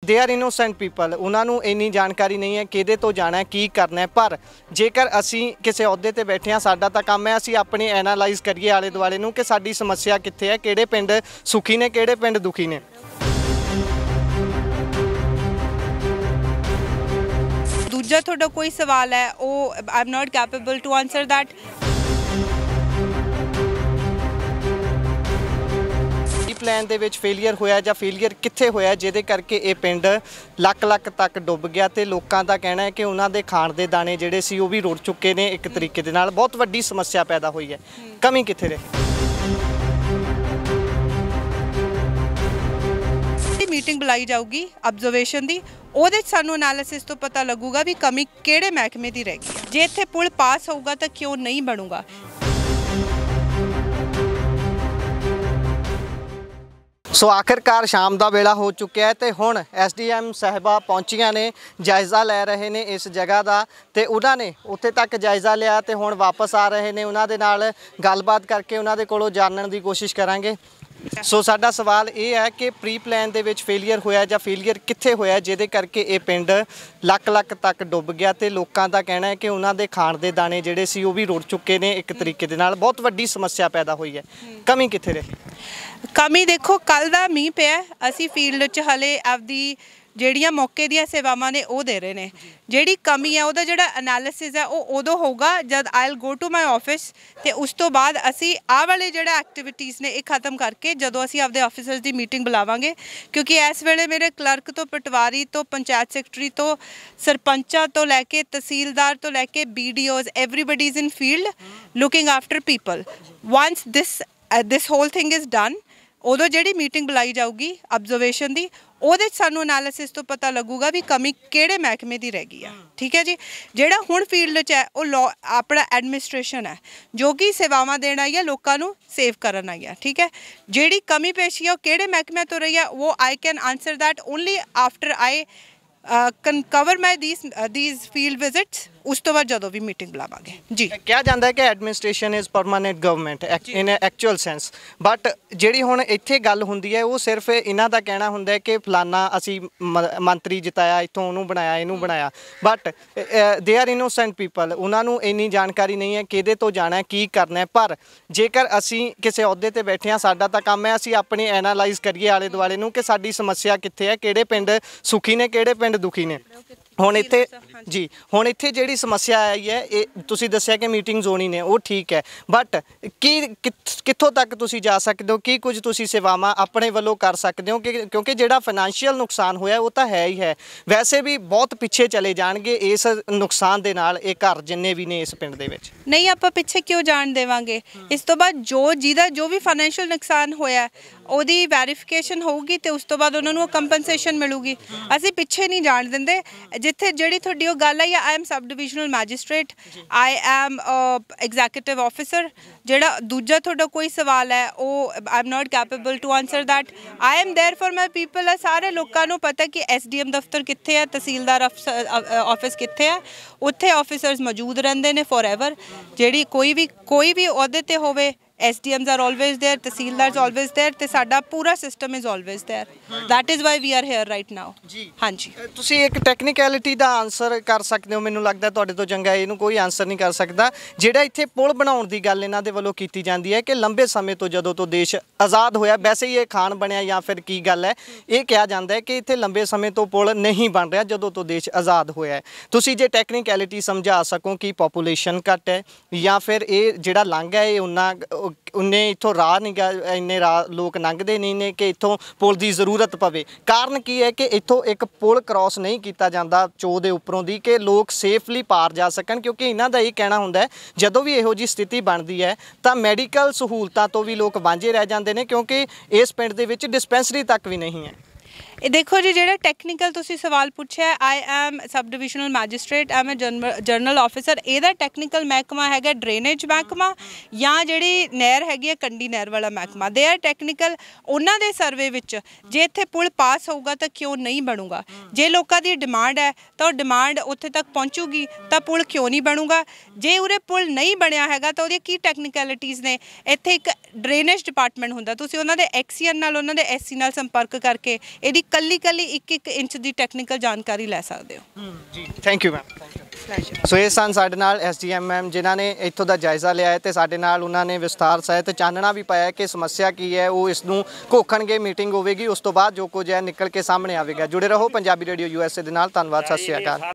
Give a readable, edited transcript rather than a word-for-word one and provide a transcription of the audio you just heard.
They are innocent people, उन्होंने इन्नी जानकारी नहीं है किहदे तो जाना है की करना है। पर जेकर असी किसी अहुदे ते बैठे हाँ, साडा तां काम है असी अपने एनालाइज करिए आले दुआले नूं कि साडी समस्या कित्थे है, किहड़े पिंड सुखी ने किहड़े पिंड दुखी ने। दूजा तुहाडा कोई सवाल है वो I am not capable to answer that. Plan दे विच फेलीयर होया जां फेलीयर कित्थे होया जिहदे करके ये पिंड लख लख तक डुब गया ते लोकां दा कहना है कि उन्हां दे खाण दे दाणे जिहड़े सी वो भी रुड़ चुके ने। एक तरीके दे नाल बहुत वड्डी समस्या पैदा हुई है। कमी कित्थे रही? मीटिंग बुलाई जाऊगी ऑब्जर्वेशन दी, ਉਹਦੇ ਸਾਨੂੰ एनालिसिस तो पता लगूगा भी कमी ਕਿਹੜੇ महकमे ਦੀ ਰਹਿ ਗਈ। ਜੇ ਇੱਥੇ ਪੁਲ ਪਾਸ ਹੋਊਗਾ ਤਾਂ ਕਿਉਂ ਨਹੀਂ ਬਣੂਗਾ। सो आखिरकार शाम का वेला हो चुका है तो हुण SDM साहिबा पहुँचिया ने, जायज़ा लै रहे ने इस जगह का, तो उन्होंने उत्थे तक जायज़ा लिया तो हुण वापस आ रहे हैं। उन्होंने नाल गलबात करके उन्होंने कोलों जानने की कोशिश करांगे। सो साडा सवाल ये है कि प्री प्लान दे विच फेलीयर होया जां फेलीयर कित्थे होया जिहदे करके ये पिंड लख लख तक डुब गया तो लोकां दा कहना है कि उन्हां दे खाण दे दाणे जिहड़े सी वो भी रुड़ चुके ने। एक तरीके दे नाल बहुत वड्डी समस्या पैदा हुई है। कमी कित्थे रही? कमी देखो कल दा मींह पिया, असी फील्ड च हले आपदी ਜਿਹੜੀਆਂ मौके ਦੀਆਂ सेवावां ने ਉਹ ਦੇ ਰਹੇ ਨੇ। ਜਿਹੜੀ कमी है ਉਹਦਾ ਜਿਹੜਾ एनालिसिस है ਉਹ ਉਦੋਂ ਹੋਊਗਾ जब I will go to my office ਤੇ ਉਸ ਤੋਂ ਬਾਅਦ ਅਸੀਂ ਆਹ ਵਾਲੇ ਜਿਹੜਾ ਐਕਟੀਵਿਟੀਜ਼ ਨੇ ਇਹ ਖਤਮ ਕਰਕੇ ਜਦੋਂ ਅਸੀਂ ਆਪਦੇ ਆਫਿਸਰਸ ਦੀ ਮੀਟਿੰਗ ਬੁਲਾਵਾਂਗੇ, ਕਿਉਂਕਿ ਇਸ ਵੇਲੇ ਮੇਰੇ ਕਲਰਕ ਤੋਂ ਪਟਵਾਰੀ ਤੋਂ ਪੰਚਾਇਤ ਸੈਕਟਰੀ ਤੋਂ ਸਰਪੰਚਾਂ ਤੋਂ ਲੈ ਕੇ ਤਹਿਸੀਲਦਾਰ ਤੋਂ ਲੈ ਕੇ BDOs everybody is in field looking after people. Once this whole thing is done उदों जिहड़ी मीटिंग बुलाई जाऊगी ऑब्जर्वेशन दी, ਉਹਦੇ ਸਾਨੂੰ एनालिसिस तो पता लगूगा भी कमी ਕਿਹੜੇ महकमे की रह गई है। ठीक है जी, ਜਿਹੜਾ ਹੁਣ फील्ड च है वो लॉ अपना एडमिनिस्ट्रेशन है जो कि सेवावां देण आई है, लोगों को सेव करन आई है। ठीक है, ਜਿਹੜੀ कमी पेशी है वो ਕਿਹੜੇ महकमे तो रही है वो I can answer that only after I can cover my these field visits. उस तो बाद जदों भी मीटिंग बुलावांगे जी। कहा जाता है कि administration is permanent government in actual sense, but जी हुण इत्थे गल हुंदी है वो सिर्फ इन्हां दा कहना हुंदा है कि फलाना असी मंत्री जिताया इत्थों उहनूं बनाया इहनूं बनाया, but they are innocent people, उन्होंने इन्नी जानकारी नहीं है किहदे तो जाना है की करना है। पर जेकर असी किसी अहुदे ते बैठे हाँ, साडा तां काम है असी अपने एनालाइज करिए आले दुआले नूं कि साडी समस्या कित्थे है, किहड़े पिंड सुखी ने किहड़े पिंड दुखी ने। हुण इत्थे जी हुण इत्थे जिहड़ी समस्या आई है ये तुसीं दस्सिया कि मीटिंग्स होनी ने वो ठीक है, बट कित्थों तक तुसीं जा सकदे हो, की कुछ तुसीं सेवावां अपने वल्लों कर सकदे हो? क्योंकि जिहड़ा फाइनैंशियल नुकसान होया वो तो है ही है, वैसे भी बहुत पिछे चले जाणगे इस नुकसान दे नाल ये घर जिन्ने भी ने इस पिंड दे विच। नहीं आपां पिछे क्यों जाण देवांगे? इस तो बाद जिहदा जो भी फाइनैंशियल नुकसान होया ਉਹਦੀ ਵੈਰੀਫਿਕੇਸ਼ਨ ਹੋਊਗੀ ਤੇ ਉਸ ਤੋਂ ਬਾਅਦ ਉਹਨਾਂ ਨੂੰ ਕੰਪਨਸੇਸ਼ਨ ਮਿਲੂਗੀ। ਅਸੀਂ ਪਿੱਛੇ ਨਹੀਂ ਜਾਣ ਦਿੰਦੇ। ਜਿੱਥੇ ਜਿਹੜੀ ਤੁਹਾਡੀ ਉਹ ਗੱਲ ਆਈ I am sub divisional magistrate, I am executive officer. ਜਿਹੜਾ ਦੂਜਾ ਤੁਹਾਡਾ ਕੋਈ ਸਵਾਲ ਹੈ ਉਹ I am not capable to answer that. I am there for my people. सारे लोगों को पता कि SDM दफ्तर कित्थे है, तहसीलदार ऑफिस कित्थे है, उत्थे ऑफिसर्स मौजूद रहंदे ने फॉर एवर। जिहड़ी कोई भी अहुदे ते होवे SDMs are always there, tehsildar always there, ते साडा पूरा system is always there. That is why we are here right now. हाँ जी, तुसी एक टैक्नीकैलिटी का आंसर कर सकते हो? मैनूं लगदा तुहाडे तो चंगा इहनूं कोई आंसर नहीं कर सकता। जिहड़ा इत्थे पुल बनाउण दी गल इन्हां दे वल्लों कीती जांदी है कि लंबे समय तो जदों तो देश आज़ाद होया, वैसे ही ये खान बनिया या फिर की गल है, ये कहा जाता है कि इत्थे लंबे समय तो पुल नहीं बन रहा जदों तो देश आज़ाद होया है। तुसी जे टैक्नीकैलिटी समझा सको कि पॉपूलेशन घट है या फिर ये जिहड़ा लंघ है ये उन्ने इत्थों राह नहीं गा, इन्ने राह लोग लंघते नहीं ने कि इत्थों पुल की जरूरत पवे। कारण की है कि इत्थों एक पुल क्रॉस नहीं किया जाता चो दे उपरों दी कि लोग सेफली पार जा सकन, क्योंकि इन्हां दा ये कहना हुंदा है जदों भी इहो जी स्थिति बनती है तो मैडिकल सहूलतां तो भी लोग वांझे रह जाते हैं, क्योंकि इस पिंड दे विच डिस्पेंसरी तक भी नहीं है। देखो जी, जो टैक्नीकल तुसी सवाल पूछा I am sub divisional magistrate, I am a general officer. ਇਹਦਾ टैक्नीकल महकमा है ड्रेनेज महकमा या जी नहर हैगी कंडी नहर वाला महकमा। दे आर टैक्नीकल। उन्होंने सर्वे विच जे इत्थे पुल पास होगा तो क्यों नहीं बनूगा। जे लोगों की डिमांड है तो डिमांड उत्थे तक पहुँचूगी तो पुल क्यों नहीं बनूगा। जे उरे पुल नहीं बनया हैगा तो उहदी की टैक्नीकैलिटीज़ ने। इत्थे एक ड्रेनेज डिपार्टमेंट हुंदा, तुसीं उन्हां दे एक्सीएन नाल उन्हां दे एससी नाल संपर्क करके इहदी ਕੱਲੀ ਇੱਕ ਇੰਚ ਦੀ ਟੈਕਨੀਕਲ ਜਾਣਕਾਰੀ ਲੈ ਸਕਦੇ ਹੋ। ਜੀ ਥੈਂਕ ਯੂ ਮੈਮ। ਸੋ ਇਹ ਸਨ ਸਾਡੇ ਨਾਲ SDM ਮੈਮ ਜਿਨ੍ਹਾਂ ਨੇ ਇੱਥੋਂ ਦਾ ਜਾਇਜ਼ਾ ਲਿਆ ਹੈ ਤੇ ਸਾਡੇ ਨਾਲ ਉਹਨਾਂ ਨੇ ਵਿਸਥਾਰ ਸਹਿਤ ਚਾਨਣਾ ਵੀ ਪਾਇਆ ਕਿ ਸਮੱਸਿਆ ਕੀ ਹੈ, ਉਹ ਇਸ ਨੂੰ ਘੋਖਣਗੇ। ਮੀਟਿੰਗ ਹੋਵੇਗੀ, ਉਸ ਤੋਂ ਬਾਅਦ ਜੋ ਕੁਝ ਹੈ ਨਿਕਲ ਕੇ ਸਾਹਮਣੇ ਆਵੇਗਾ। ਜੁੜੇ ਰਹੋ ਪੰਜਾਬੀ ਰੇਡੀਓ USA ਦੇ ਨਾਲ। ਧੰਨਵਾਦ, ਸਤਿ ਸ਼੍ਰੀ ਅਕਾਲ।